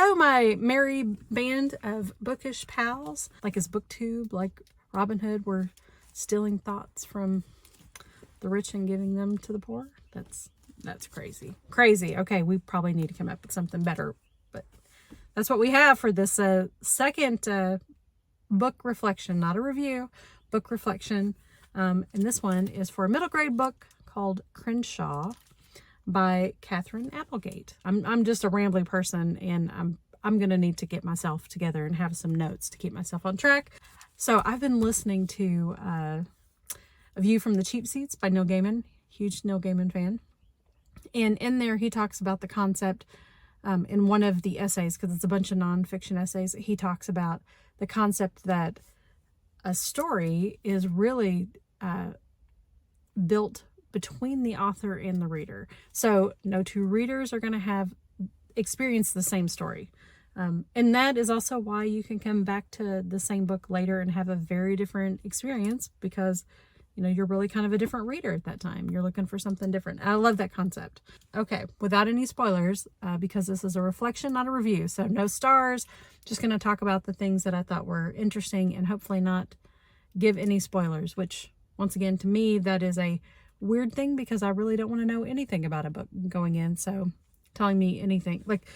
Hello, my merry band of bookish pals. Like his booktube, like Robin Hood, we're stealing thoughts from the rich and giving them to the poor. That's crazy. Crazy. Okay, we probably need to come up with something better. But that's what we have for this second book reflection, not a review, book reflection. And this one is for a middle grade book called Crenshaw by Katherine Applegate. I'm just a rambly person, and I'm gonna need to get myself together and have some notes to keep myself on track. So I've been listening to A View from the Cheap Seats by Neil Gaiman. Huge Neil Gaiman fan. And in there he talks about the concept in one of the essays, because it's a bunch of nonfiction essays. He talks about the concept that a story is really built between the author and the reader. So no two readers are going to have experienced the same story. And that is also why you can come back to the same book later and have a very different experience, because you know, you're really kind of a different reader at that time. You're looking for something different. I love that concept. Okay, without any spoilers, because this is a reflection, not a review. So no stars, just going to talk about the things that I thought were interesting and hopefully not give any spoilers, which once again, to me, that is a weird thing because I really don't want to know anything about a book going in. So telling me anything, like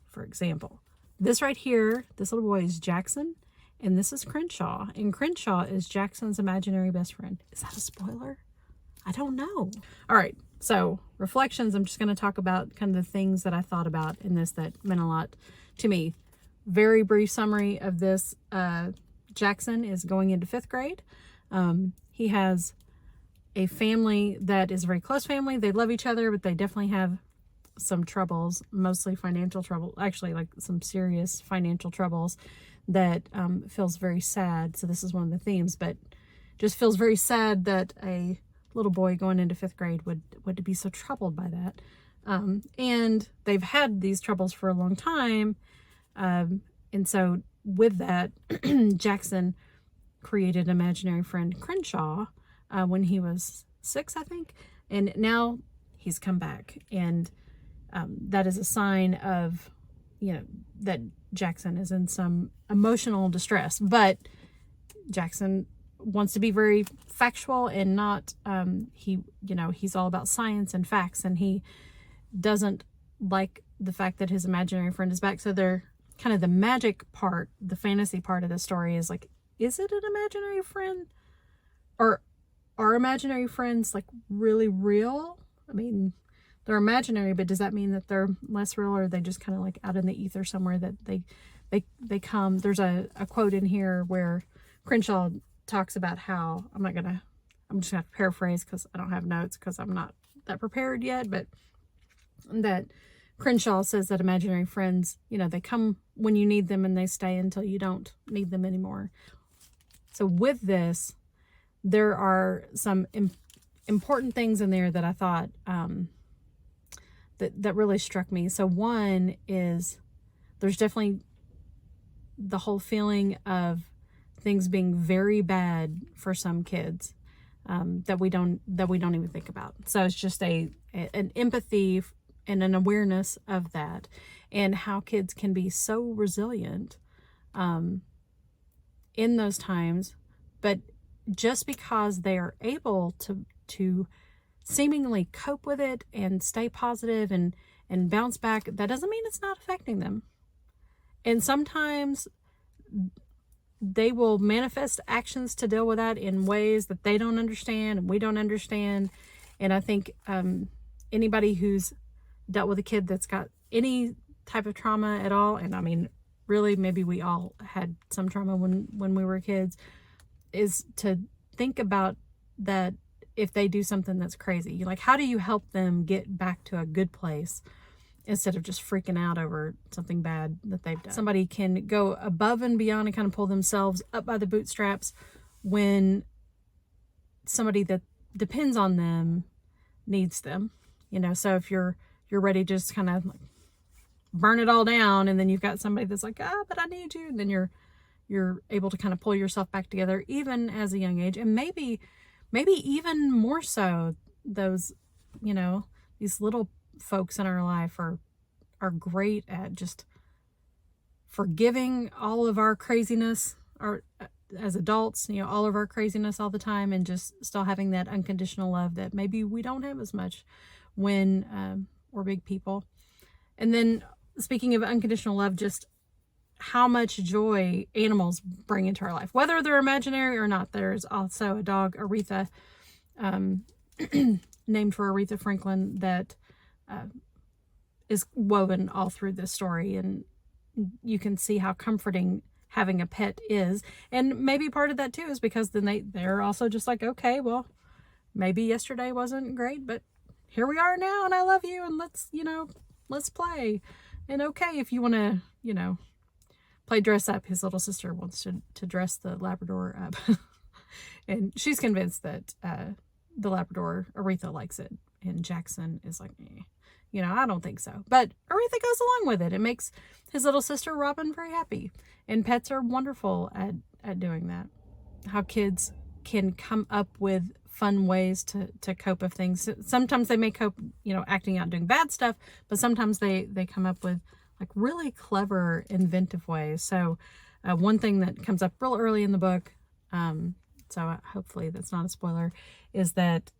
for example, this right here, this little boy is Jackson. And this is Crenshaw. And Crenshaw is Jackson's imaginary best friend. Is that a spoiler? I don't know. All right. So reflections, I'm just going to talk about kind of the things that I thought about in this that meant a lot to me. Very brief summary of this. Jackson is going into 5th grade. He has a family that is a very close family. They love each other, but they definitely have some troubles, mostly financial trouble, actually like some serious financial troubles that feels very sad. So this is one of the themes, but just feels very sad that a little boy going into 5th grade would be so troubled by that. And they've had these troubles for a long time. And so with that, Jackson created an imaginary friend, Crenshaw, when he was 6, I think. And now he's come back. And that is a sign of, you know, that Jackson is in some emotional distress. But Jackson wants to be very factual and not, he's all about science and facts. And he doesn't like the fact that his imaginary friend is back. So they're kind of the magic part, the fantasy part of the story is like, is it an imaginary friend? Or are imaginary friends like really real? I mean, they're imaginary, but does that mean that they're less real, or are they just kind of like out in the ether somewhere that they come? There's a quote in here where Crenshaw talks about how, I'm just gonna have to paraphrase because I don't have notes because I'm not that prepared yet, but that Crenshaw says that imaginary friends, you know, they come when you need them and they stay until you don't need them anymore. So with this, there are some important things in there that I thought that really struck me. So one is there's definitely the whole feeling of things being very bad for some kids that we don't even think about. So it's just an empathy and an awareness of that, and how kids can be so resilient in those times, but just because they are able to seemingly cope with it and stay positive and bounce back, that doesn't mean it's not affecting them. And sometimes they will manifest actions to deal with that in ways that they don't understand and we don't understand. And I think anybody who's dealt with a kid that's got any type of trauma at all, and I mean, really, maybe we all had some trauma when we were kids, is to think about that. If they do something that's crazy, like, how do you help them get back to a good place instead of just freaking out over something bad that they've done? Somebody can go above and beyond and kind of pull themselves up by the bootstraps when somebody that depends on them needs them, you know. So if you're ready to just kind of like burn it all down, and then you've got somebody that's like, but I need you, and then you're able to kind of pull yourself back together even as a young age. And maybe even more so, those, you know, these little folks in our life are great at just forgiving all of our craziness, or as adults, you know, all of our craziness all the time, and just still having that unconditional love that maybe we don't have as much when we're big people. And then speaking of unconditional love, just how much joy animals bring into our life, whether they're imaginary or not. There's also a dog, Aretha, named for Aretha Franklin, that is woven all through this story. And you can see how comforting having a pet is. And maybe part of that too is because then they're also just like, okay, well, maybe yesterday wasn't great, but here we are now, and I love you, and let's play. And okay, if you want to, play dress up. His little sister wants to dress the Labrador up. And she's convinced that the Labrador, Aretha, likes it. And Jackson is like, I don't think so. But Aretha goes along with it. It makes his little sister Robin very happy. And pets are wonderful at doing that. How kids can come up with fun ways to cope with things. Sometimes they may cope, acting out, doing bad stuff, but sometimes they come up with like really clever, inventive ways. So one thing that comes up real early in the book, so hopefully that's not a spoiler, is that,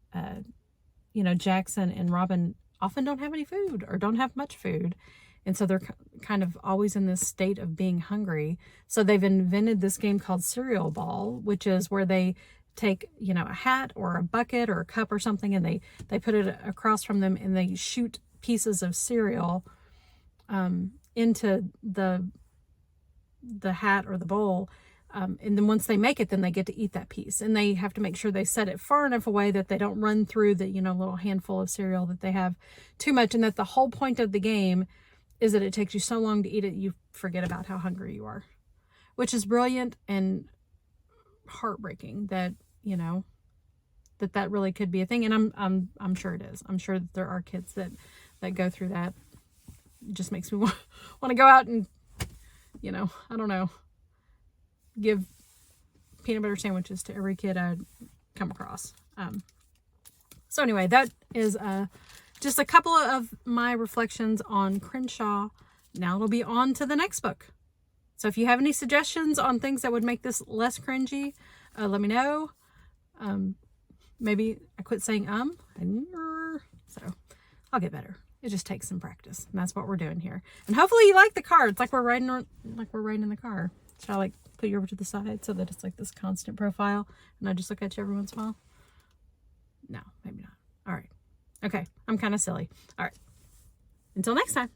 Jackson and Robin often don't have any food or don't have much food. And so they're kind of always in this state of being hungry. So they've invented this game called Cereal Ball, which is where they take, a hat or a bucket or a cup or something, and they put it across from them, and they shoot pieces of cereal into the hat or the bowl. And then once they make it, then they get to eat that piece. And they have to make sure they set it far enough away that they don't run through the, little handful of cereal that they have too much. And that the whole point of the game is that it takes you so long to eat it, you forget about how hungry you are. Which is brilliant and heartbreaking that, that really could be a thing. And I'm sure it is. I'm sure that there are kids that go through that. It just makes me want to go out and, I don't know, give peanut butter sandwiches to every kid I come across. So anyway, that is just a couple of my reflections on Crenshaw. Now it'll be on to the next book. So if you have any suggestions on things that would make this less cringy, let me know. Maybe I quit saying so I'll get better. It just takes some practice, and that's what we're doing here. And hopefully you like the cards, like we're writing in the car. Shall I like put you over to the side so that it's like this constant profile, and I just look at you every once in a while? No, maybe not. All right. Okay, I'm kind of silly. All right. Until next time.